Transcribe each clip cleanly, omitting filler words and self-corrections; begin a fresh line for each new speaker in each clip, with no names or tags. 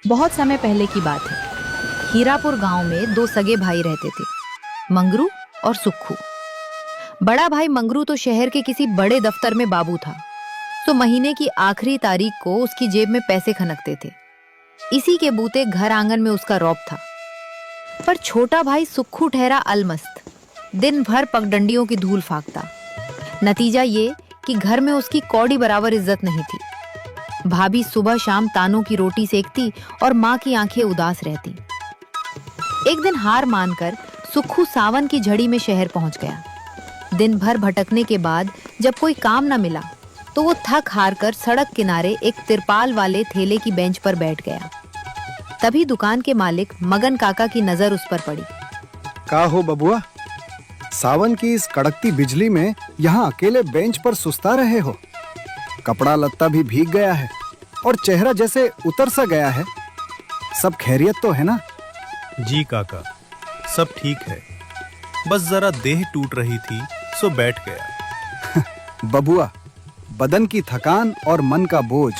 बहुत समय पहले की बात है। हीरापुर गांव में दो सगे भाई रहते थे, मंगरू और सुक्खू। बड़ा भाई मंगरू तो शहर के किसी बड़े दफ्तर में बाबू था, तो महीने की आखिरी तारीख को उसकी जेब में पैसे खनकते थे। इसी के बूते घर आंगन में उसका रौब था। पर छोटा भाई सुक्खू ठहरा अलमस्त, दिन भर पगडंडियों की धूल फाकता। नतीजा ये कि घर में उसकी कौड़ी बराबर इज्जत नहीं थी। भाभी सुबह शाम तानों की रोटी सेकती और माँ की आंखें उदास रहती। एक दिन हार मानकर सुक्खू सावन की झड़ी में शहर पहुंच गया। दिन भर भटकने के बाद जब कोई काम न मिला तो वो थक हार कर सड़क किनारे एक तिरपाल वाले ठेले की बेंच पर बैठ गया। तभी दुकान के मालिक मगन काका की नजर उस पर पड़ी।
का हो बबुआ, सावन की इस कड़कती बिजली में यहाँ अकेले बेंच पर सुस्ता रहे हो? कपड़ा लत्ता भी भीग गया है और चेहरा जैसे उतर सा गया है। सब खैरियत तो है ना?
जी काका, सब ठीक है, बस जरा देह टूट रही थी सो बैठ गया।
बबुआ, बदन की थकान और मन का बोझ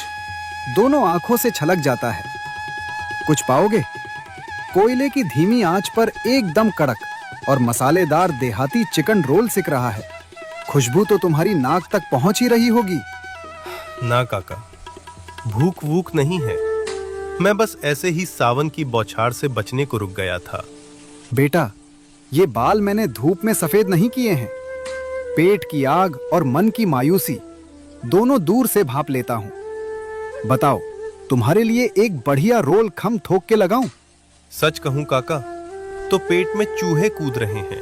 दोनों आंखों से छलक जाता है। कुछ पाओगे? कोयले की धीमी आंच पर एकदम कड़क और मसालेदार देहाती चिकन रोल सिक रहा है। खुशबू तो तुम्हारी नाक तक पहुंच ही रही होगी।
ना काका, भूख वूख नहीं है, मैं बस ऐसे ही सावन की बौछार से बचने को रुक गया था।
बेटा, ये बाल मैंने धूप में सफेद नहीं किए हैं। पेट की आग और मन की मायूसी दोनों दूर से भाप लेता हूं। बताओ, तुम्हारे लिए एक बढ़िया रोल खम थोक के लगाऊं?
सच कहूं काका, तो पेट में चूहे कूद रहे हैं,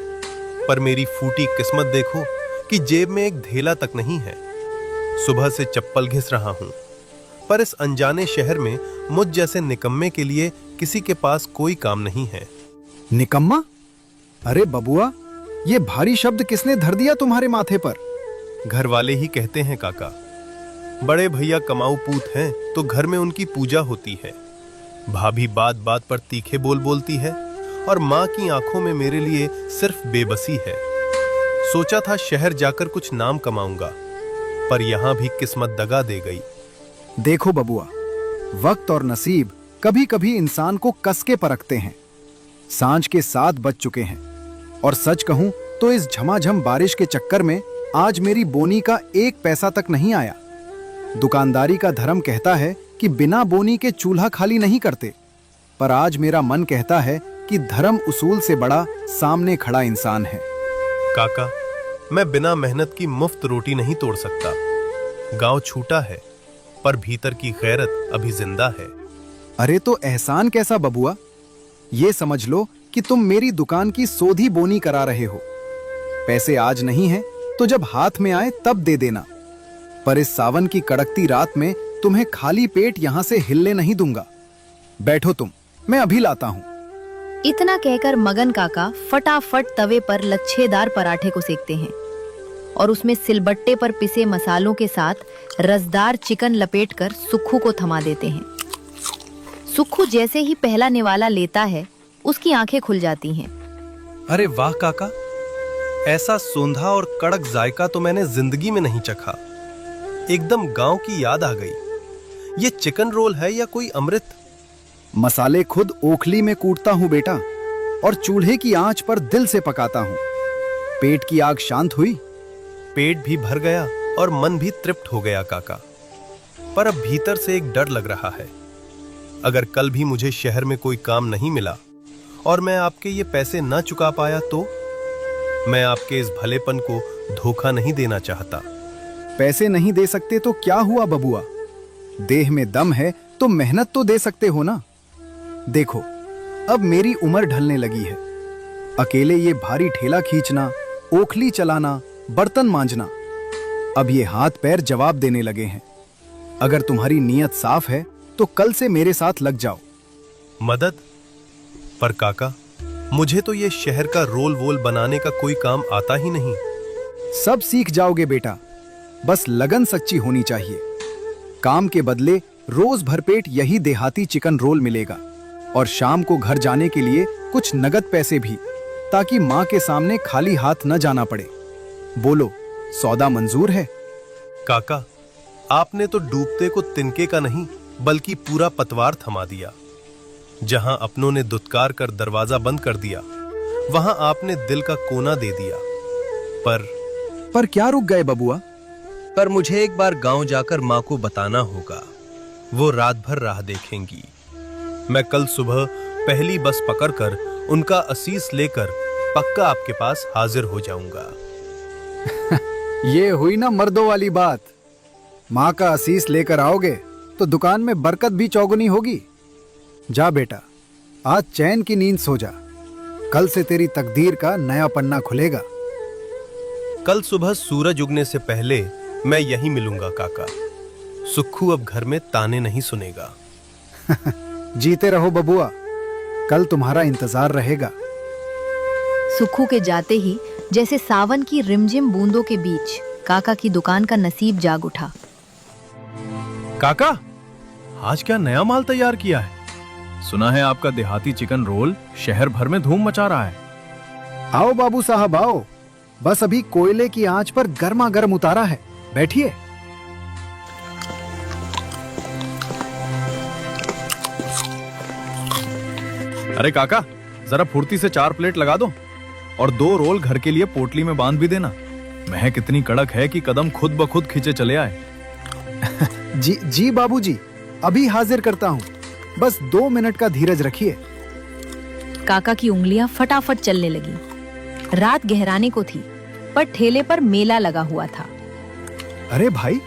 पर मेरी फूटी किस्मत देखो कि जेब में एक धेला तक नहीं है। सुबह से चप्पल घिस रहा हूं, पर इस अनजाने शहर में मुझ जैसे निकम्मे के लिए किसी के पास कोई काम नहीं है।
निकम्मा? अरे बबुआ, ये भारी शब्द किसने धर दिया तुम्हारे माथे पर?
घर वाले ही कहते हैं काका। बड़े भैया कमाऊ पूत हैं तो घर में उनकी पूजा होती है। भाभी बात बात पर तीखे बोल बोलती है और माँ की आंखों में मेरे लिए सिर्फ बेबसी है। सोचा था शहर जाकर कुछ नाम कमाऊंगा, पर यहां भी किस्मत दगा दे गई।
देखो बबुआ, वक्त और नसीब कभी कभी इंसान को कस के परखते हैं। सांझ के 7 बज चुके हैं और सच कहूं तो इस झमाझम बारिश के चक्कर में आज मेरी बोनी का 1 पैसा तक नहीं आया। दुकानदारी का धर्म कहता है कि बिना बोनी के चूल्हा खाली नहीं करते, पर आज मेरा मन कहता है कि धर्म उसूल से बड़ा सामने खड़ा इंसान है।
काका, मैं बिना मेहनत की मुफ्त रोटी नहीं तोड़ सकता। गांव छूटा है, पर भीतर की गैरत अभी जिंदा है।
अरे तो एहसान कैसा बबुआ? ये समझ लो कि तुम मेरी दुकान की सोधी बोनी करा रहे हो। पैसे आज नहीं हैं, तो जब हाथ में आए तब दे देना। पर इस सावन की कड़कती रात में तुम्हें खाली पेट यहां से हिलने नहीं दूंगा। बैठो तुम, मैं अभी लाता हूं।
इतना कहकर मगन काका फटाफट तवे पर लच्छेदार पराठे को सेकते हैं और उसमें सिलबट्टे पर पिसे मसालों के साथ रसदार चिकन लपेटकर सुक्खू को थमा देते हैं। सुक्खू जैसे ही पहला निवाला लेता है, उसकी आंखें खुल जाती हैं।
अरे वाह काका, ऐसा सोंधा और कड़क जायका तो मैंने जिंदगी में नहीं चखा। एकदम गांव की याद आ गई। ये चिकन रोल है या कोई अमृत?
मसाले खुद ओखली में कूटता हूं बेटा, और चूल्हे की आंच पर दिल से पकाता हूं। पेट की आग शांत हुई?
पेट भी भर गया और मन भी तृप्त हो गया काका, पर अब भीतर से एक डर लग रहा है। अगर कल भी मुझे शहर में कोई काम नहीं मिला और मैं आपके ये पैसे ना चुका पाया तो? मैं आपके इस भलेपन को धोखा नहीं देना चाहता।
पैसे नहीं दे सकते तो क्या हुआ बबुआ? देह में दम है तो मेहनत तो दे सकते हो ना। देखो, अब मेरी उम्र ढलने लगी है। अकेले ये भारी ठेला खींचना, ओखली चलाना, बर्तन मांजना, अब ये हाथ पैर जवाब देने लगे हैं। अगर तुम्हारी नीयत साफ है तो कल से मेरे साथ लग जाओ।
मदद? पर काका, मुझे तो ये शहर का रोल वोल बनाने का कोई काम आता ही नहीं।
सब सीख जाओगे बेटा, बस लगन सच्ची होनी चाहिए। काम के बदले रोज भरपेट यही देहाती चिकन रोल मिलेगा और शाम को घर जाने के लिए कुछ नगद पैसे भी, ताकि माँ के सामने खाली हाथ न जाना पड़े। बोलो, सौदा मंजूर है?
काका, आपने तो डूबते को तिनके का नहीं बल्कि पूरा पतवार थमा दिया। जहां अपनों ने दुत्कार कर दरवाजा बंद कर दिया, वहां आपने दिल का कोना दे दिया।
पर क्या रुक गए बबुआ?
पर मुझे एक बार गांव जाकर मां को बताना होगा। वो रात भर राह देखेंगी। मैं कल सुबह पहली बस पकड़कर उनका असीस लेकर पक्का आपके पास हाजिर हो जाऊंगा।
ये हुई ना मर्दों वाली बात। माँ का असीस लेकर आओगे तो दुकान में बरकत भी चौगुनी होगी। जा बेटा, आज चैन की नींद सो जा। कल से तेरी तकदीर का नया पन्ना खुलेगा।
कल सुबह सूरज उगने से पहले मैं यहीं मिलूंगा काका। सुक्खू अब घर में ताने नहीं सुनेगा।
जीते रहो बबुआ, कल तुम्हारा इंतजार रहेगा।
सुक्खू के जाते ही जैसे सावन की रिमझिम बूंदों के बीच काका की दुकान का नसीब जाग उठा।
काका, आज क्या नया माल तैयार किया है?
सुना है आपका देहाती चिकन रोल शहर भर में धूम मचा रहा है।
आओ बाबू साहब आओ, बस अभी कोयले की आंच पर गर्मा गर्म उतारा है। बैठिए।
अरे काका, जरा फुर्ती से 4 प्लेट लगा दो और 2 रोल घर के लिए पोटली में बांध भी देना। महक इतनी कड़क है कि कदम खुद ब खुद खींचे चले आए।
जी बाबूजी, अभी हाजिर करता हूँ। बस 2 मिनट का धीरज रखिए।
काका की उंगलियां फटाफट चलने लगी। रात गहराने को थी, पर ठेले पर मेला लगा हुआ था।
अरे भाई,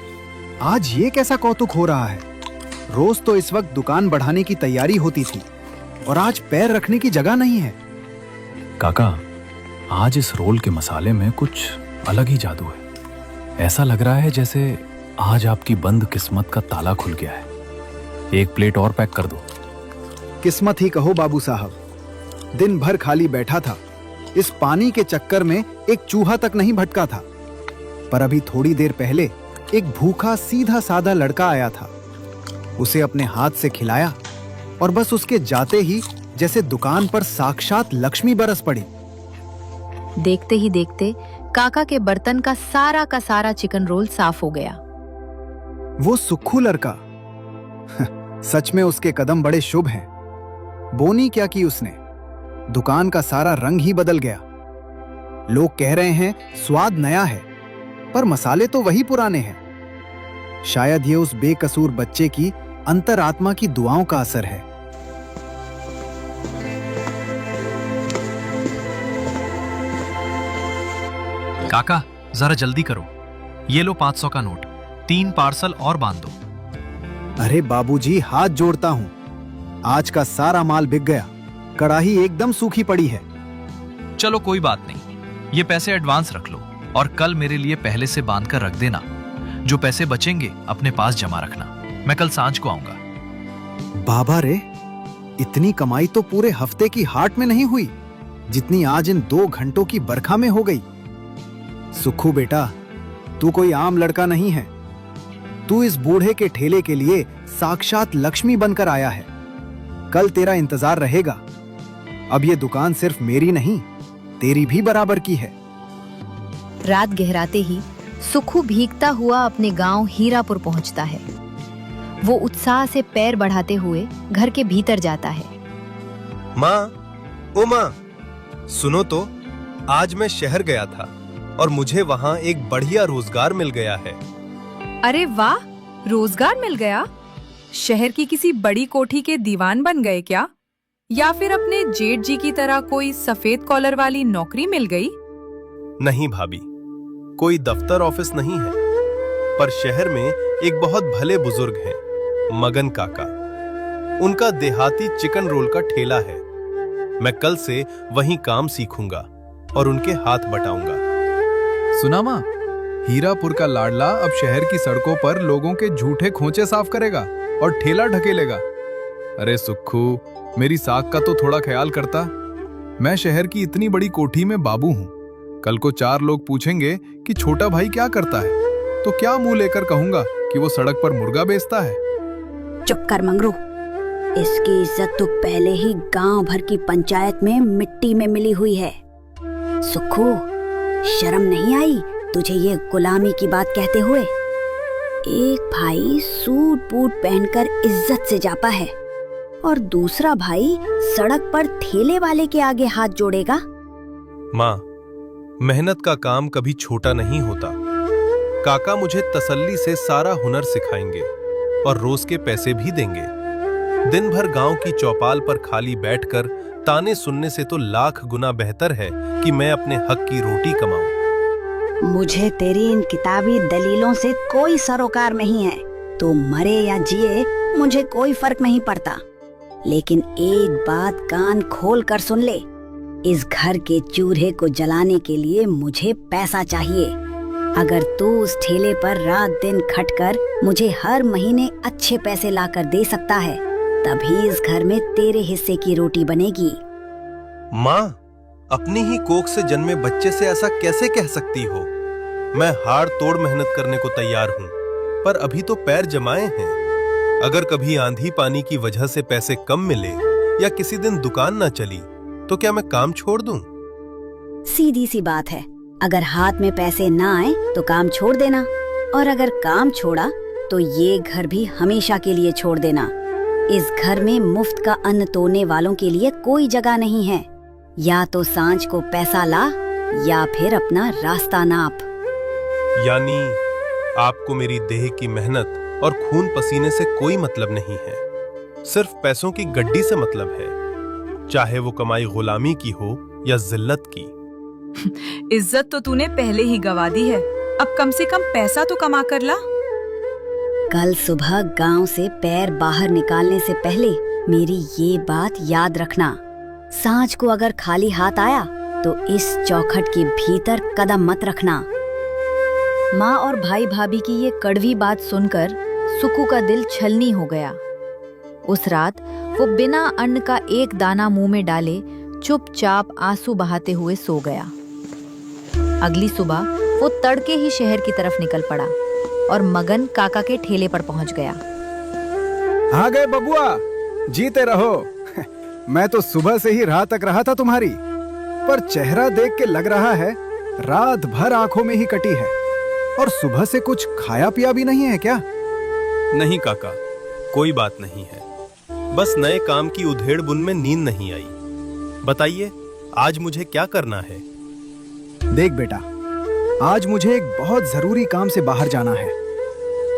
आज ये कैसा कौतुक हो रहा है? रोज तो इस वक्त दुकान बढ़ाने की तैयारी होती थी और आज पैर रखने की जगह नहीं है।
काका, आज इस रोल के मसाले में कुछ अलग ही जादू है। ऐसा लग रहा है जैसे आज आपकी बंद किस्मत का ताला खुल गया है। 1 प्लेट और पैक कर दो।
किस्मत ही कहो बाबू साहब। दिन भर खाली बैठा था। इस पानी के चक्कर में एक चूहा तक नहीं भटका था। पर अभी थोड़ी देर पहले एक भूखा सीधा साधा लड़का आया था। उसे अपने हाथ से खिलाया और बस उसके जाते ही जैसे दुकान पर साक्षात लक्ष्मी बरस पड़ी।
देखते ही देखते काका के बर्तन का सारा चिकन रोल साफ हो गया।
वो सुक्खू लड़का, सच में उसके कदम बड़े शुभ हैं। बोनी क्या की उसने, दुकान का सारा रंग ही बदल गया। लोग कह रहे हैं स्वाद नया है, पर मसाले तो वही पुराने हैं। शायद ये उस बेकसूर बच्चे की अंतरात्मा की दुआओं का असर है।
काका, जरा जल्दी करो। ये लो 500 का नोट। 3 पार्सल और बांध दो।
अरे बाबूजी, हाथ जोड़ता हूं। आज का सारा माल बिक गया। कड़ाही एकदम सूखी पड़ी है।
चलो कोई बात नहीं, ये पैसे एडवांस रख लो और कल मेरे लिए पहले से बांध कर रख देना। जो पैसे बचेंगे अपने पास जमा रखना। मैं कल सांझ को आऊंगा।
बाबा रे, इतनी कमाई तो पूरे हफ्ते की हाट में नहीं हुई जितनी आज इन 2 घंटों की बरखा में हो गई। सुक्खू बेटा, तू कोई आम लड़का नहीं है। तू इस बूढ़े के ठेले के लिए साक्षात लक्ष्मी बनकर आया है। कल तेरा इंतजार रहेगा। अब ये दुकान सिर्फ मेरी नहीं, तेरी भी बराबर की है।
रात गहराते ही सुक्खू भीगता हुआ अपने गांव हीरापुर पहुंचता है। वो उत्साह से पैर बढ़ाते हुए घर के भीतर जाता है।
माँ, ओ माँ, सुनो तो, आज मैं शहर गया था और मुझे वहाँ एक बढ़िया रोजगार मिल गया है।
अरे वाह, रोजगार मिल गया? शहर की किसी बड़ी कोठी के दीवान बन गए क्या? या फिर अपने जेठ जी की तरह कोई सफेद कॉलर वाली नौकरी मिल गई?
नहीं भाभी, कोई दफ्तर ऑफिस नहीं है, पर शहर में एक बहुत भले बुजुर्ग हैं, मगन काका। उनका देहाती चिकन रोल का ठेला है। मैं कल से वहीं काम सीखूंगा और उनके हाथ बटाऊंगा।
सुना माँ, हीरापुर का लाडला अब शहर की सड़कों पर लोगों के झूठे खोचे साफ करेगा और ठेला ढकेलेगा। अरे सुक्खू, मेरी साख का तो थोड़ा ख्याल करता। मैं शहर की इतनी बड़ी कोठी में बाबू हूँ। कल को 4 लोग पूछेंगे कि छोटा भाई क्या करता है, तो क्या मुंह लेकर कहूंगा कि वो सड़क पर मुर्गा बेचता है?
चुप कर मंगरू। इसकी इज्जत तो पहले ही गांव भर की पंचायत में मिट्टी में मिली हुई है। सुक्खू, शर्म नहीं आई तुझे ये गुलामी की बात कहते हुए? एक भाई सूट बूट पहनकर इज्जत से जाता है और दूसरा भाई सड़क पर ठेले वाले के आगे हाथ जोड़ेगा।
माँ, मेहनत का काम कभी छोटा नहीं होता। काका मुझे तसल्ली से सारा हुनर सिखाएंगे और रोज के पैसे भी देंगे। दिन भर गांव की चौपाल पर खाली बैठकर ताने सुनने से तो लाख गुना बेहतर है कि मैं अपने हक की रोटी कमाऊं।
मुझे तेरी इन किताबी दलीलों से कोई सरोकार नहीं है। तो मरे या जिए मुझे कोई फर्क नहीं पड़ता। लेकिन एक बात कान खोल कर सुन ले, इस घर के चूल्हे को जलाने के लिए मुझे पैसा चाहिए। अगर तू उस ठेले पर रात दिन खटकर मुझे हर महीने अच्छे पैसे लाकर दे सकता है, तभी इस घर में तेरे हिस्से की रोटी बनेगी।
माँ, अपनी ही कोख से जन्मे बच्चे से ऐसा कैसे कह सकती हो? मैं हाड़ तोड़ मेहनत करने को तैयार हूँ, पर अभी तो पैर जमाए हैं। अगर कभी आंधी पानी की वजह से पैसे कम मिले या किसी दिन दुकान ना चली तो क्या मैं काम छोड़ दूं?
सीधी सी बात है, अगर हाथ में पैसे ना आए तो काम छोड़ देना, और अगर काम छोड़ा तो ये घर भी हमेशा के लिए छोड़ देना। इस घर में मुफ्त का अन्न तोड़ने वालों के लिए कोई जगह नहीं है। या तो सांझ को पैसा ला या फिर अपना रास्ता नाप।
यानी आपको मेरी देह की मेहनत और खून पसीने से कोई मतलब नहीं है, सिर्फ पैसों की गड्डी से मतलब है, चाहे वो कमाई गुलामी की हो या जिल्लत की।
इज्जत तो तूने पहले ही गवा दी है, अब कम से कम पैसा तो कमा कर ला।
कल सुबह गांव से पैर बाहर निकालने से पहले मेरी ये बात याद रखना। सांझ को अगर खाली हाथ आया तो इस चौखट के भीतर कदम मत रखना।
माँ और भाई भाभी की ये कड़वी बात सुनकर सुक्खू का दिल छलनी हो गया। उस रात वो बिना अन्न का एक दाना मुंह में डाले चुपचाप आंसू बहाते हुए सो गया। अगली सुबह वो तड़के ही शहर की तरफ निकल पड़ा और मगन काका के ठेले पर पहुंच गया।
आ गए बबुआ, जीते रहो। मैं तो सुबह से ही राह तक रहा था तुम्हारी, पर चेहरा देख के लग रहा है रात भर आंखों में ही कटी है। और सुबह से कुछ खाया पिया भी नहीं है क्या?
नहीं काका, कोई बात नहीं है, बस नए काम की उधेड़ बुन में नींद नहीं आई। बताइए, आज मुझे क्या करना है?
देख बेटा, आज मुझे एक बहुत जरूरी काम से बाहर जाना है।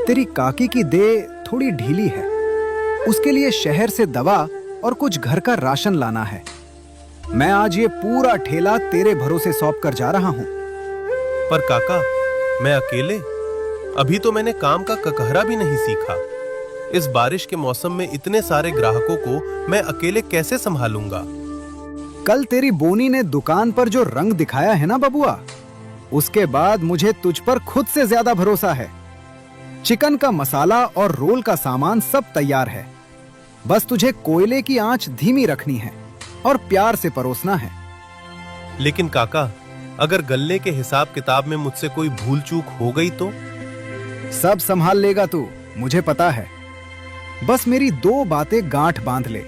तेरी काकी की देह थोड़ी ढीली है, उसके लिए शहर से दवा और कुछ घर का राशन लाना है। मैं आज ये पूरा ठेला तेरे भरोसे सौंप कर जा रहा हूँ।
पर काका, मैं अकेले? अभी तो मैंने काम का ककहरा भी नहीं सीखा। इस बारिश के मौसम में इतने सारे ग्राहकों को मैं अकेले कैसे संभालूंगा?
कल तेरी बोनी ने दुकान पर जो रंग दिखाया है ना बबुआ, उसके बाद मुझे तुझ पर खुद से ज्यादा भरोसा है। चिकन का मसाला और रोल का सामान सब तैयार है, बस तुझे कोयले की आंच धीमी रखनी है और प्यार से परोसना है।
लेकिन काका, अगर गल्ले के हिसाब किताब में मुझसे कोई भूल चूक हो गई तो?
सब संभाल लेगा तू, मुझे पता है। बस मेरी दो बातें गांठ बांध ले।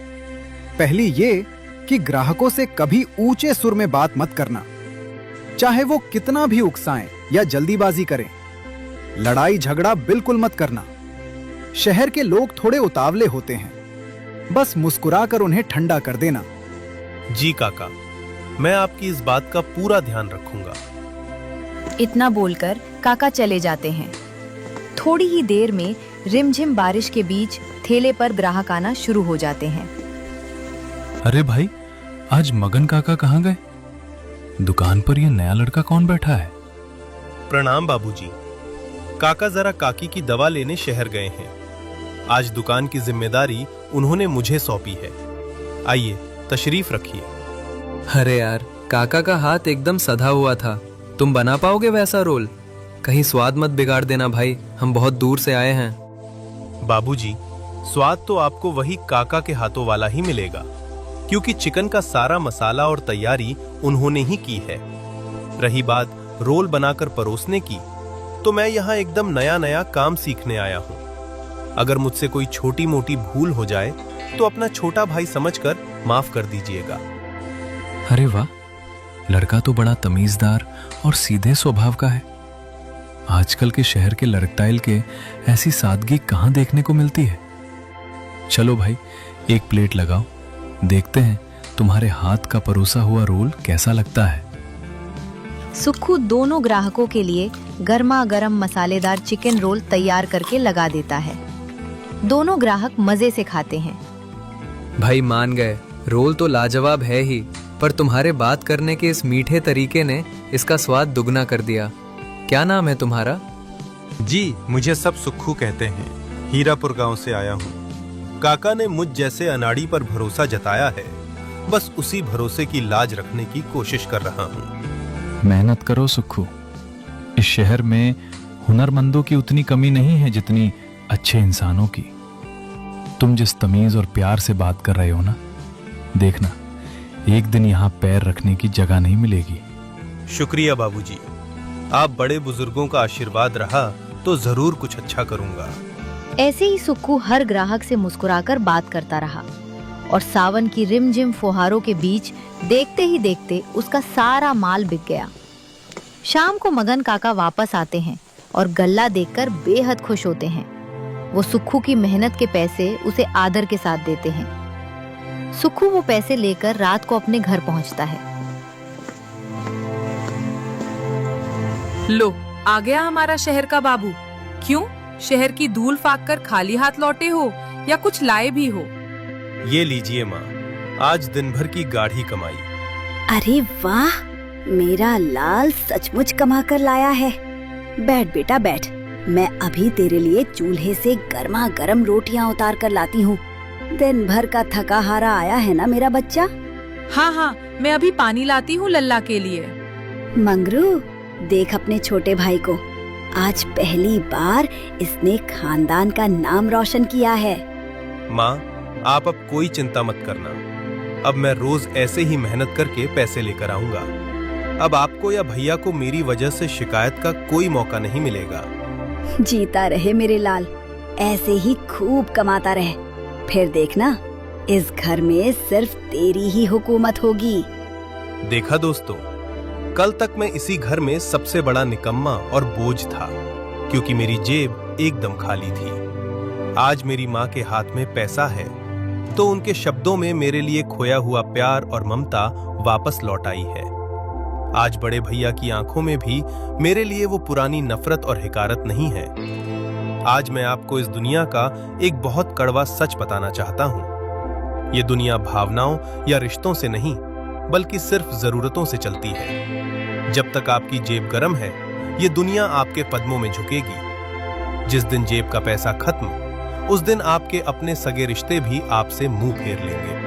पहली ये कि ग्राहकों से कभी ऊंचे सुर में बात मत करना, चाहे वो कितना भी उकसाएं या जल्दीबाजी करें। लड़ाई झगड़ा बिल्कुल मत करना। शहर के लोग थोड़े उतावले होते हैं, बस मुस्कुराकर उन्हें ठंडा कर देना।
जी काका, मैं आपकी इस बात का पूरा ध्यान रखूंगा।
इतना बोलकर काका चले जाते हैं। थोड़ी ही देर में रिमझिम बारिश के बीच ठेले पर ग्राहक आना शुरू हो जाते हैं।
अरे भाई, आज मगन काका कहाँ गए? दुकान पर ये नया लड़का कौन बैठा है?
प्रणाम बाबूजी। काका जरा काकी की दवा लेने शहर गए हैं। आज दुकान की जिम्मेदारी उन्होंने मुझे सौंपी है। आइए, तशरीफ रखिए।
अरे यार, काका का हाथ एकदम सधा हुआ था, तुम बना पाओगे वैसा रोल? कहीं स्वाद मत बिगाड़ देना भाई, हम बहुत दूर से आए हैं।
बाबूजी, स्वाद तो आपको वही काका के हाथों वाला ही मिलेगा, क्योंकि चिकन का सारा मसाला और तैयारी उन्होंने ही की है। रही बात रोल बनाकर परोसने की, तो मैं यहाँ एकदम नया नया काम सीखने आया हूँ। अगर मुझसे कोई छोटी मोटी भूल हो जाए तो अपना छोटा भाई समझकर माफ कर दीजिएगा।
अरे वाह, लड़का तो बड़ा तमीजदार और सीधे स्वभाव का है। आजकल के शहर के लड़कटाइल के ऐसी सादगी कहाँ देखने को मिलती है। चलो भाई, एक प्लेट लगाओ, देखते हैं तुम्हारे हाथ का परोसा हुआ रोल कैसा लगता है।
सुक्खू दोनों ग्राहकों के लिए गर्मा गर्म मसालेदार चिकन रोल तैयार करके लगा देता है। दोनों ग्राहक मजे से खाते हैं।
भाई मान गए, रोल तो लाजवाब है ही, पर तुम्हारे बात करने के इस मीठे तरीके ने इसका स्वाद दुगना कर दिया। क्या नाम है तुम्हारा?
जी, मुझे सब सुक्खू कहते हैं। हीरापुर गांव से आया हूँ। काका ने मुझ जैसे अनाड़ी पर भरोसा जताया है, बस उसी भरोसे की लाज रखने की कोशिश कर रहा हूँ।
मेहनत करो सुक्खू, इस शहर में हुनरमंदों की उतनी कमी नहीं है जितनी अच्छे इंसानों की। तुम जिस तमीज और प्यार से बात कर रहे हो ना, देखना एक दिन यहाँ पैर रखने की जगह नहीं मिलेगी।
शुक्रिया बाबूजी, आप बड़े बुजुर्गों का आशीर्वाद रहा तो जरूर कुछ अच्छा करूंगा।
ऐसे ही सुक्खू हर ग्राहक से मुस्कुराकर बात करता रहा और सावन की रिमझिम फुहारों के बीच देखते ही देखते उसका सारा माल बिक गया। शाम को मगन काका वापस आते हैं और गल्ला देखकर बेहद खुश होते हैं। वो सुक्खू की मेहनत के पैसे उसे आदर के साथ देते हैं। सुक्खू वो पैसे लेकर रात को अपने घर पहुंचता है।
लो, आ गया हमारा शहर का बाबू। क्यों, शहर की धूल फाक कर खाली हाथ लौटे हो या कुछ लाए भी हो?
ये लीजिए माँ, आज दिन भर की गाढ़ी कमाई।
अरे वाह, मेरा लाल सचमुच कमा कर लाया है। बैठ बेटा बैठ, मैं अभी तेरे लिए चूल्हे से गर्मा गर्म रोटियां उतार कर लाती हूँ। दिन भर का थका हारा आया है ना मेरा बच्चा।
हाँ हाँ, मैं अभी पानी लाती हूँ लल्ला के लिए।
मंगरू, देख अपने छोटे भाई को, आज पहली बार इसने खानदान का नाम रोशन किया है।
माँ, आप अब कोई चिंता मत करना। अब मैं रोज ऐसे ही मेहनत करके पैसे लेकर आऊंगा। अब आपको या भैया को मेरी वजह से शिकायत का कोई मौका नहीं मिलेगा।
जीता रहे मेरे लाल, ऐसे ही खूब कमाता रहे। फिर देखना, इस घर में सिर्फ तेरी ही हुकूमत होगी।
देखा दोस्तों, कल तक मैं इसी घर में सबसे बड़ा निकम्मा और बोझ था, क्योंकि मेरी जेब एकदम खाली थी। आज मेरी माँ के हाथ में पैसा है, तो उनके शब्दों में मेरे लिए खोया हुआ प्यार और ममता वापस लौट आई है। आज बड़े भैया की आंखों में भी मेरे लिए वो पुरानी नफरत और हिकारत नहीं है। आज मैं आपको इस दुनिया का एक बहुत कड़वा सच बताना चाहता हूँ। ये दुनिया भावनाओं या रिश्तों से नहीं, बल्कि सिर्फ जरूरतों से चलती है। जब तक आपकी जेब गर्म है, ये दुनिया आपके कदमों में झुकेगी। जिस दिन जेब का पैसा खत्म, उस दिन आपके अपने सगे रिश्ते भी आपसे मुंह फेर लेंगे।